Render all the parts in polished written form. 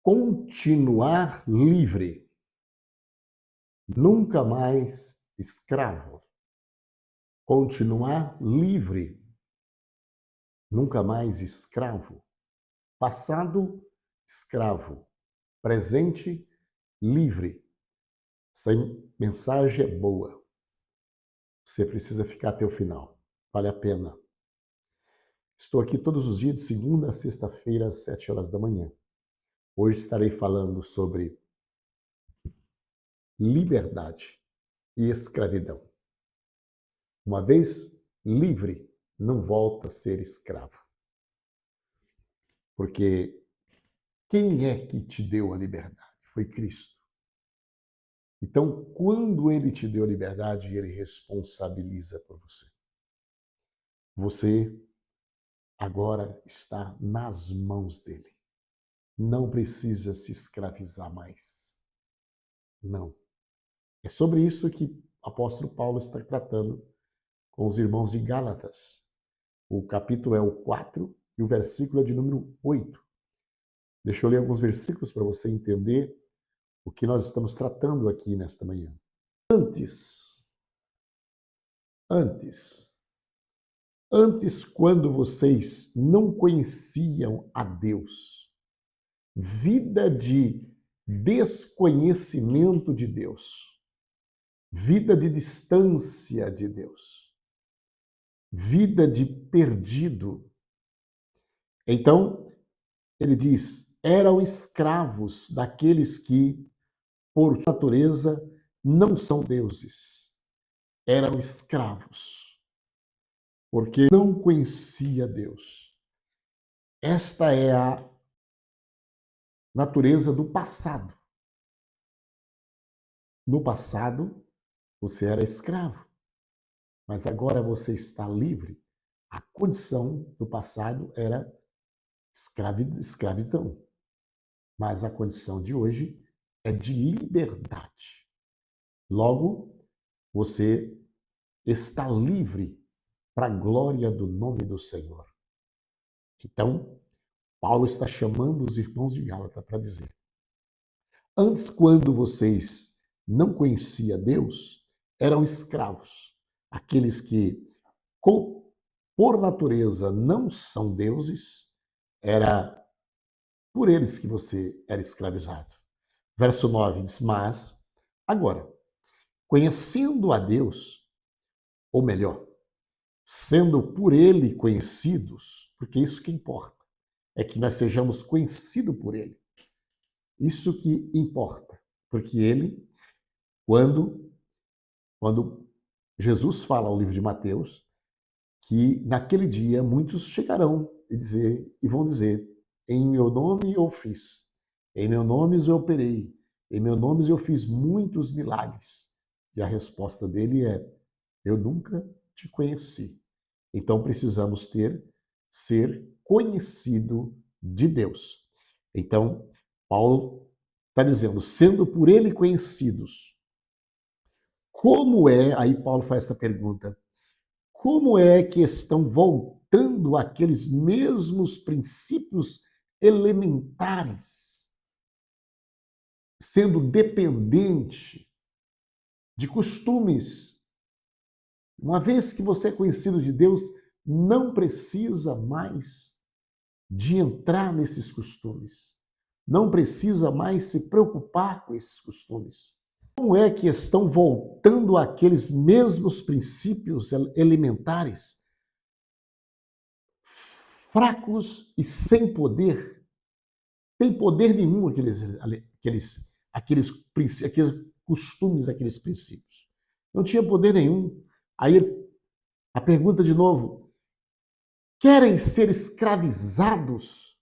continuar livre, nunca mais escravo. Continuar livre, nunca mais escravo. Passado, escravo. Presente, livre. Essa mensagem é boa. Você precisa ficar até o final. Vale a pena. Estou aqui todos os dias, de segunda a sexta-feira, às 7 horas da manhã. Hoje estarei falando sobre liberdade e escravidão. Uma vez livre, não volta a ser escravo. Porque quem é que te deu a liberdade? Foi Cristo. Então, quando Ele te deu a liberdade, Ele responsabiliza por você. Você agora está nas mãos dEle. Não precisa se escravizar mais. Não. É sobre isso que o apóstolo Paulo está tratando com os irmãos de Gálatas. O capítulo é o 4 e o versículo é de número 8. Deixa eu ler alguns versículos para você entender o que nós estamos tratando aqui nesta manhã. Antes, quando vocês não conheciam a Deus, vida de desconhecimento de Deus, vida de distância de Deus, vida de perdido. Então, ele diz, eram escravos daqueles que, por natureza, não são deuses. Eram escravos, porque não conhecia Deus. Esta é a natureza do passado. No passado, você era escravo, mas agora você está livre. A condição do passado era escravidão, mas a condição de hoje é de liberdade. Logo, você está livre para a glória do nome do Senhor. Então, Paulo está chamando os irmãos de Gálatas para dizer: antes, quando vocês não conheciam Deus, eram escravos. Aqueles que, por natureza, não são deuses, era por eles que você era escravizado. Verso 9 diz, mas, agora, conhecendo a Deus, ou melhor, sendo por Ele conhecidos, porque isso que importa, é que nós sejamos conhecidos por Ele. Isso que importa, porque Ele, quando Jesus fala ao livro de Mateus, que naquele dia muitos chegarão e vão dizer, em meu nome eu fiz, em meu nome eu operei, em meu nome eu fiz muitos milagres. E a resposta dele é, eu nunca te conheci. Então precisamos ser conhecido de Deus. Então, Paulo está dizendo, sendo por ele conhecidos, como é, aí Paulo faz essa pergunta, como é que estão voltando aqueles mesmos princípios elementares, sendo dependente de costumes? Uma vez que você é conhecido de Deus, não precisa mais de entrar nesses costumes. Não precisa mais se preocupar com esses costumes. Como é que estão voltando aqueles mesmos princípios elementares, fracos e sem poder? Tem poder nenhum aqueles costumes, aqueles princípios. Não tinha poder nenhum. Aí a pergunta de novo, querem ser escravizados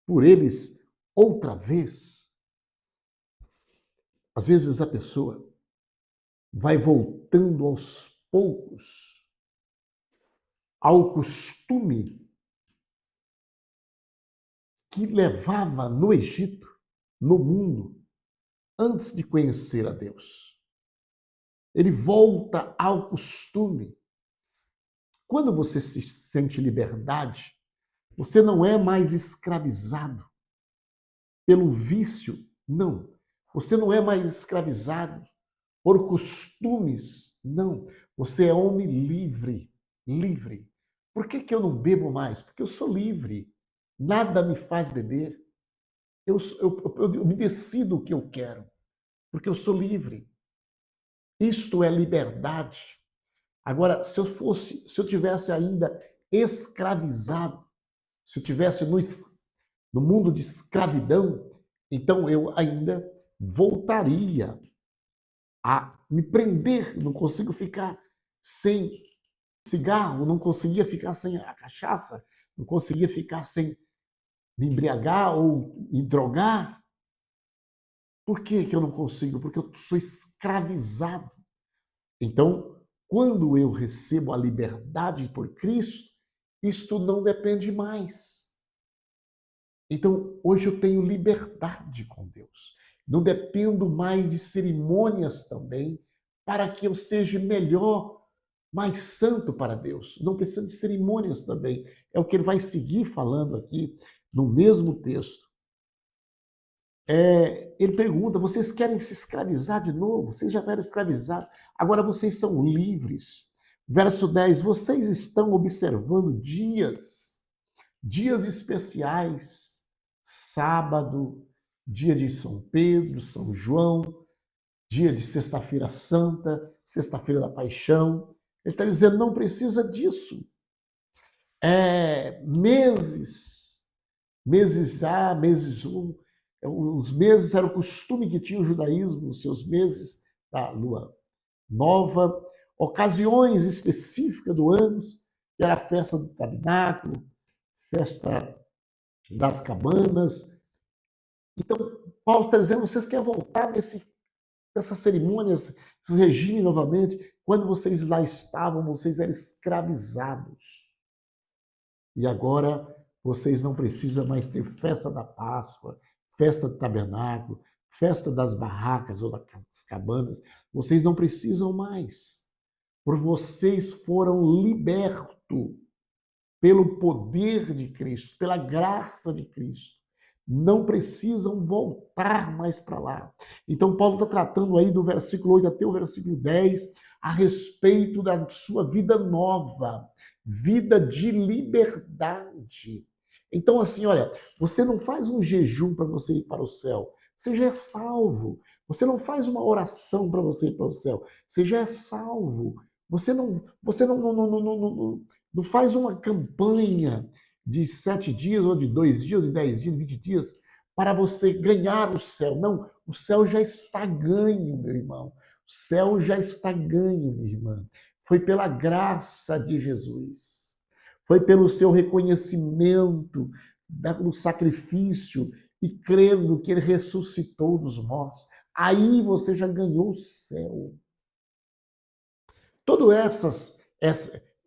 por eles outra vez? Às vezes a pessoa vai voltando aos poucos ao costume que levava no Egito, no mundo, antes de conhecer a Deus. Ele volta ao costume. Quando você se sente liberdade, você não é mais escravizado. pelo vício. Não. Você não é mais escravizado por costumes. Não. Você é homem livre. Livre. Por que eu não bebo mais? Porque eu sou livre. Nada me faz beber. Eu me decido o que eu quero. Porque eu sou livre. Isto é liberdade. Agora, se eu tivesse ainda escravizado, se eu tivesse no mundo de escravidão, então eu ainda voltaria a me prender. Não consigo ficar sem cigarro, não conseguia ficar sem a cachaça, não conseguia ficar sem me embriagar ou me drogar. Por que eu não consigo? Porque eu sou escravizado. Então, quando eu recebo a liberdade por Cristo, isto não depende mais. Então, hoje eu tenho liberdade com Deus. Não dependo mais de cerimônias também para que eu seja melhor, mais santo para Deus. Não precisa de cerimônias também. É o que ele vai seguir falando aqui no mesmo texto. Ele pergunta: vocês querem se escravizar de novo? Vocês já eram escravizados, agora vocês são livres. Verso 10: vocês estão observando dias especiais, sábado, dia de São Pedro, São João, dia de Sexta-feira Santa, Sexta-feira da Paixão. Ele está dizendo: não precisa disso. Meses A, meses 1. Os meses era o costume que tinha o judaísmo, os seus meses da lua nova, ocasiões específicas do ano, que era a festa do tabernáculo, festa das cabanas. Então, Paulo está dizendo: vocês querem voltar nessas cerimônias, esse regime novamente? Quando vocês lá estavam, vocês eram escravizados. E agora vocês não precisam mais ter festa da Páscoa, festa do tabernáculo, festa das barracas ou das cabanas. Vocês não precisam mais, porque vocês foram libertos pelo poder de Cristo, pela graça de Cristo. Não precisam voltar mais para lá. Então, Paulo está tratando aí do versículo 8 até o versículo 10 a respeito da sua vida nova, vida de liberdade. Então, assim, olha, você não faz um jejum para você ir para o céu, você já é salvo. Você não faz uma oração para você ir para o céu, você já é salvo. Você não faz uma campanha de 7 dias, ou de 2 dias, ou de 10 dias, de 20 dias, para você ganhar o céu. Não, o céu já está ganho, meu irmão. O céu já está ganho, minha irmã. Foi pela graça de Jesus. Foi pelo seu reconhecimento do sacrifício e crendo que ele ressuscitou dos mortos. Aí você já ganhou o céu.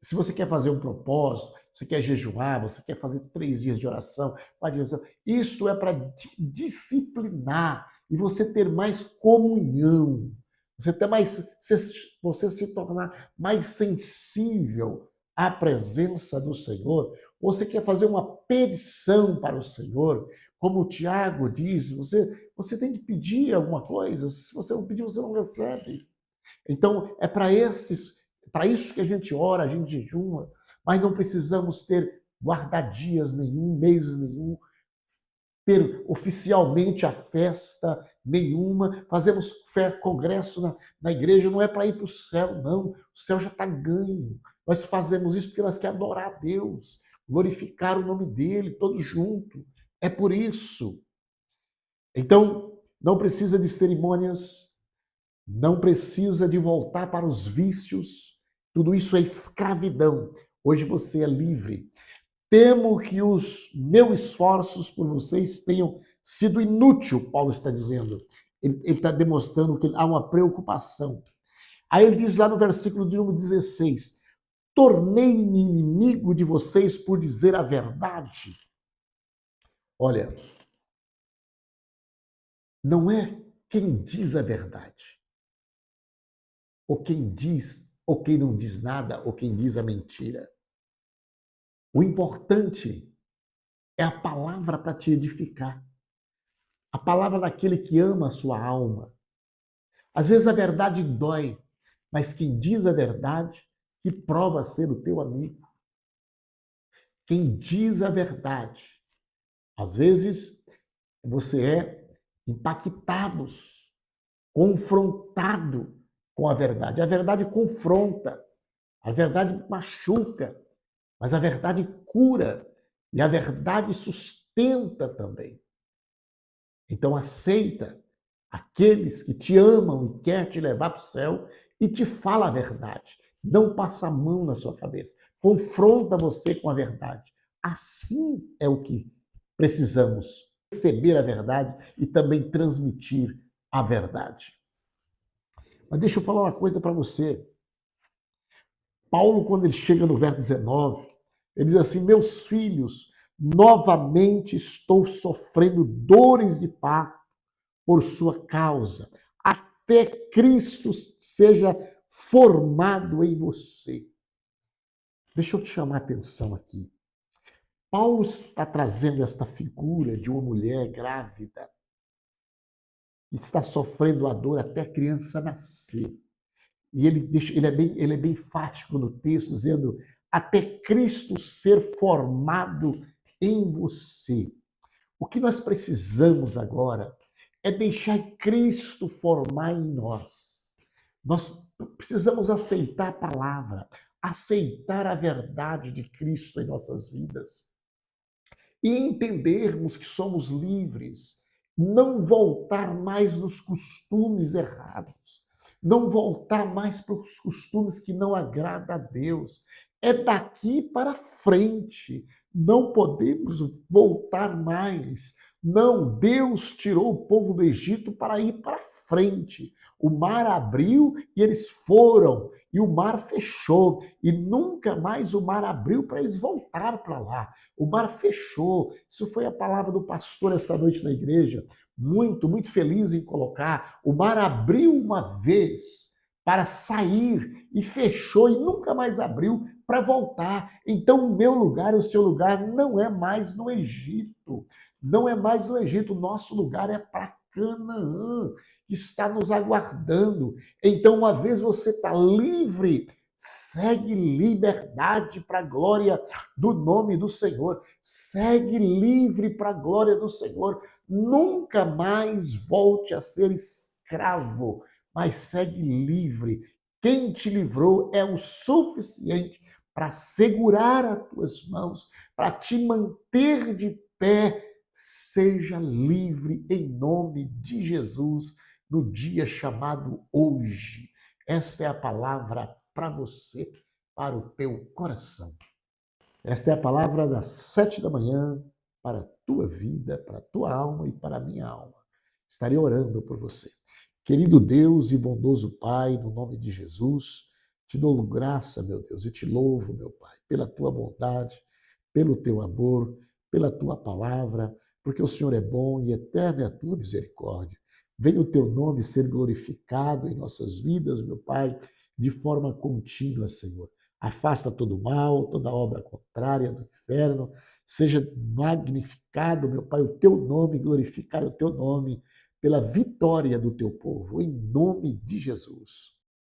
Se você quer fazer um propósito, você quer jejuar, você quer fazer 3 dias de oração, isso é para disciplinar e você ter mais comunhão, você se tornar mais sensível à presença do Senhor. Você quer fazer uma petição para o Senhor, como o Tiago diz, você tem que pedir alguma coisa, se você não pedir, você não recebe. Então, é para isso que a gente ora, a gente jejuma, mas não precisamos ter guardadias nenhum, meses nenhum, ter oficialmente a festa nenhuma, fazemos congresso na igreja, não é para ir para o céu, não. O céu já está ganho. Nós fazemos isso porque nós queremos adorar a Deus, glorificar o nome dele, todos juntos. É por isso. Então, não precisa de cerimônias, não precisa de voltar para os vícios, tudo isso é escravidão. Hoje você é livre. Temo que os meus esforços por vocês tenham sido inútil, Paulo está dizendo. Ele está demonstrando que há uma preocupação. Aí ele diz lá no versículo de número 16, tornei-me inimigo de vocês por dizer a verdade. Olha, não é quem diz a verdade, ou quem diz, ou quem não diz nada, ou quem diz a mentira. O importante é a palavra para te edificar. palavra daquele que ama a sua alma. Às vezes a verdade dói, mas quem diz a verdade que prova ser o teu amigo. Quem diz a verdade. Às vezes você é impactado, confrontado com a verdade. A verdade confronta, a verdade machuca, mas a verdade cura e a verdade sustenta também. Então aceita aqueles que te amam e quer te levar para o céu e te fala a verdade. Não passa a mão na sua cabeça. Confronta você com a verdade. Assim é o que precisamos. Receber a verdade e também transmitir a verdade. Mas deixa eu falar uma coisa para você. Paulo, quando ele chega no verso 19, ele diz assim: meus filhos, novamente estou sofrendo dores de parto por sua causa, até Cristo seja formado em você. Deixa eu te chamar a atenção aqui. Paulo está trazendo esta figura de uma mulher grávida que está sofrendo a dor até a criança nascer. E ele é bem enfático no texto, dizendo até Cristo ser formado em você. O que nós precisamos agora é deixar Cristo formar em nós. Nós precisamos aceitar a palavra, aceitar a verdade de Cristo em nossas vidas e entendermos que somos livres, não voltar mais nos costumes errados, não voltar mais para os costumes que não agradam a Deus. É daqui para frente, não podemos voltar mais. Não, Deus tirou o povo do Egito para ir para frente. O mar abriu e eles foram, e o mar fechou, e nunca mais o mar abriu para eles voltar para lá. O mar fechou. Isso foi a palavra do pastor esta noite na igreja. Muito feliz em colocar. O mar abriu uma vez para sair e fechou e nunca mais abriu para voltar. Então, o meu lugar e o seu lugar não é mais no Egito. Não é mais no Egito. O nosso lugar é para Canaã, que está nos aguardando. Então, uma vez você está livre, segue liberdade para a glória do nome do Senhor. Segue livre para a glória do Senhor. Nunca mais volte a ser escravo, mas segue livre. Quem te livrou é o suficiente para segurar as tuas mãos, para te manter de pé. Seja livre em nome de Jesus no dia chamado hoje. Esta é a palavra para você, para o teu coração. Esta é a palavra das 7 da manhã para a tua vida, para a tua alma e para a minha alma. Estarei orando por você. Querido Deus e bondoso Pai, no nome de Jesus, te dou graça, meu Deus, e te louvo, meu Pai, pela tua bondade, pelo teu amor, pela tua palavra, porque o Senhor é bom e eterna é a tua misericórdia. Venha o teu nome ser glorificado em nossas vidas, meu Pai, de forma contínua, Senhor. Afasta todo mal, toda obra contrária do inferno. Seja magnificado, meu Pai, o teu nome, glorificado o teu nome pela vitória do teu povo, em nome de Jesus.